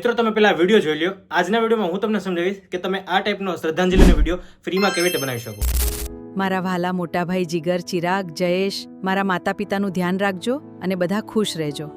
મિત્રો તમે પેલા વિડીયો જોઈ લ્યો। આજના વિડીયોમાં હું તમને સમજાવીશ કે તમે આ ટાઈપનો શ્રદ્ધાંજલિનો વિડીયો ફ્રીમાં કેવી રીતે બનાવી શકો। મારા વહાલા મોટા ભાઈ જીગર, ચિરાગ, જયેશ, મારા માતા પિતાનું ધ્યાન રાખજો અને બધા ખુશ રહેજો।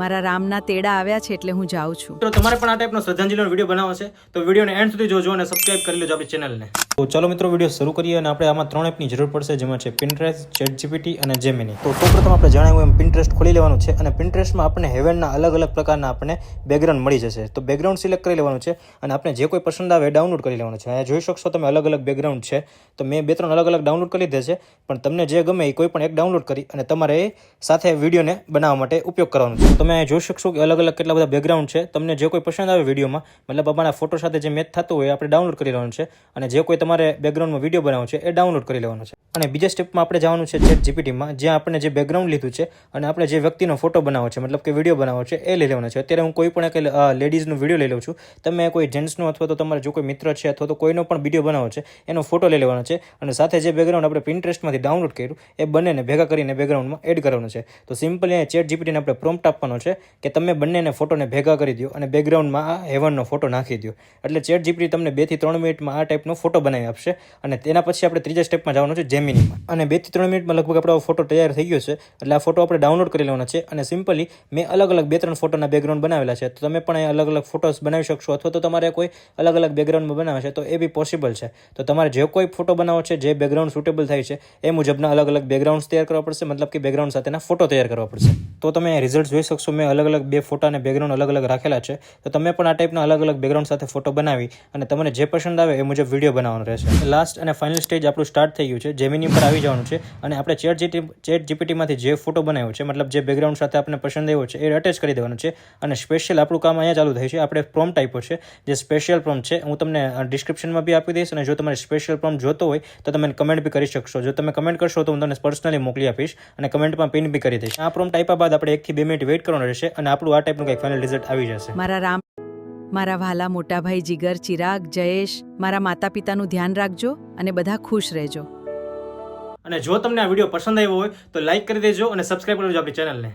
મારા રામના તેડા આવ્યા છે એટલે હું જાઉં છું। મિત્રો તમારે પણ આ ટાઈપનો શ્રદ્ધાંજલિનો વિડીયો બનાવવો છે તો વિડીયોને એન્ડ સુધી જોજો અને સબસ્ક્રાઇબ કરી લેજો આપણી ચેનલને। તો ચાલો મિત્રો વિડીયો શરૂ કરીએ અને આપણે આમાં 3 એપની જરૂર પડશે, જેમાં છે Pinterest, ChatGPT અને Gemini। તો સૌપ્રથમ આપણે જણાવ્યું એમ Pinterest ખોલી લેવાનું છે અને Pinterestમાં આપણને હેવનના અલગ અલગ પ્રકારના આપણને બેકગ્રાઉન્ડ મળી જશે। તો બેકગ્રાઉન્ડ સિલેક્ટ કરી લેવાનું છે અને આપણે જે કોઈ પસંદ આવે ડાઉનલોડ કરી લેવાનું છે। અહીંયા જોઈ શકશો તમે અલગ અલગ બેકગ્રાઉન્ડ છે, તો મેં 2-3 અલગ અલગ ડાઉનલોડ કરી લીધા છે, પણ તમને જે ગમે એ કોઈ પણ એક ડાઉનલોડ કરી અને તમારે એ સાથે વિડીયોને બનાવવા માટે ઉપયોગ કરવાનો છે। તમે જોઈ શકશો કે અલગ અલગ કેટલા બધા બેકગ્રાઉન્ડ છે। તમને જે કોઈ પસંદ આવે વિડીયોમાં, મતલબ અમારા ફોટો સાથે જે મેચ થતું હોય આપણે ડાઉનલોડ કરી લેવાનું છે અને જે કોઈ તમારે બેકગ્રાઉન્ડમાં વિડીયો બનાવવાનો છે એ ડાઉનલોડ કરી લેવાનો છે। અને બીજા સ્ટેપમાં આપણે જવાનું છે ChatGPTમાં, જ્યાં આપણે જે બેકગ્રાઉન્ડ લીધું છે અને આપણે જે વ્યક્તિનો ફોટો બનાવવો છે, મતલબ કે વિડીયો બનાવવો છે, એ લઈ લેવાનો છે। અત્યારે હું કોઈ પણ એક લેડીઝનો વિડીયો લઈ લઉં છું, તમે કોઈ જેન્ટ્સનો અથવા તો તમારે જો કોઈ મિત્ર છે અથવા તો કોઈનો પણ વિડીયો બનાવવો છે એનો ફોટો લઈ લેવાનો છે અને સાથે જે બેકગ્રાઉન્ડ આપણે Pinterestમાંથી ડાઉનલોડ કર્યું એ બંનેને ભેગા કરીને બેકગ્રાઉન્ડમાં એડ કરવાનું છે। તો સિમ્પલી અહીંયા ChatGPTને આપણે પ્રોમ્પ્ટ આપવાનો છે કે તમે બંનેને ફોટોને ભેગા કરી દો અને બેકગ્રાઉન્ડમાં આ હેવનનો ફોટો નાખી દો, એટલે ChatGPT તમને 2 થી 3 મિનિટમાં આ ટાઈપનો ફોટો બનાવી આપશે। અને તેના પછી આપણે ત્રીજા સ્ટેપમાં જવાનું છે Geminiમાં, અને 2 થી 3 મિનિટમાં લગભગ આપણો ફોટો તૈયાર થઈ ગયો છે, એટલે આ ફોટો આપણે ડાઉનલોડ કરી લેવાનો છે। અને સિમ્પલી મેં અલગ અલગ 2-3 ફોટોના બેકગ્રાઉન્ડ બનાવેલા છે, તો તમે પણ અહીંયા અલગ અલગ ફોટોસ બનાવી શકશો, અથવા તો તમારે કોઈ અલગ અલગ બેકગ્રાઉન્ડમાં બનાવે છે તો એ બી પોસિબલ છે। તો તમારે જે કોઈ ફોટો બનાવવો છે, જે બેકગ્રાઉન્ડ સુટેબલ થાય છે એ મુજબના અલગ અલગ બેકગ્રાઉન્ડ્સ તૈયાર કરવા પડશે, મતલબ કે બેકગ્રાઉન્ડ સાથેના ફોટો તૈયાર કરવા પડશે। તો તમે રિઝલ્ટ જોઈ શકશો, મેં અલગ અલગ 2 ફોટા અને બેકગ્રાઉન્ડ અલગ અલગ રાખેલા છે, તો તમે પણ આ ટાઈપના અલગ અલગ બેકગ્રાઉન્ડ સાથે ફોટો બનાવી અને તમને જે પસંદ આવે એ મુજબ વિડીયો બનાવવાનો રહેશે। લાસ્ટ અને ફાઇનલ સ્ટેજ આપણું સ્ટાર્ટ થઈ ગયું છે, Gemini પર આવી જવાનું છે અને આપણે ChatGPTમાંથી જે ફોટો બનાવ્યો છે, મતલબ જે બેકગ્રાઉન્ડ સાથે આપણને પસંદ આવ્યો છે એ અટેચ કરી દેવાનું છે। અને સ્પેશિયલ આપણું કામ અહીંયા ચાલુ થાય છે, આપણે પ્રોમ્પ્ટ આપ્યો છે, જે સ્પેશિયલ પ્રોમ્પ્ટ છે હું તમને ડિસ્ક્રિપ્શનમાં બી આપી દઈશ, અને જો તમારે સ્પેશિયલ પ્રોમ્પ્ટ જોતો હોય તો તમે કમેન્ટ બી કરી શકશો। જો તમે કમેન્ટ કરશો તો હું તમને પર્સનલી મોકલી આપીશ અને કમેન્ટમાં પિન બી કરી દઈશ। આ પ્રોમ્પ્ટ આપ્યા બાદ આપણે 1 થી 2 મિનિટ વેઇટ કરવાનું રહેશે અને આપણું આ ટાઈપનું કંઈક ફાઇનલ રિઝલ્ટ આવી જશે। મારા વહાલા મોટા ભાઈ જીગર, ચિરાગ, જયેશ, મારા માતા પિતાનું ધ્યાન રાખજો અને બધા ખુશ રહેજો। અને જો તમને આ વિડીયો પસંદ આવ્યો હોય તો લાઈક કરી દેજો અને સબસ્ક્રાઇબ કરી દેજો આપણી ચેનલને।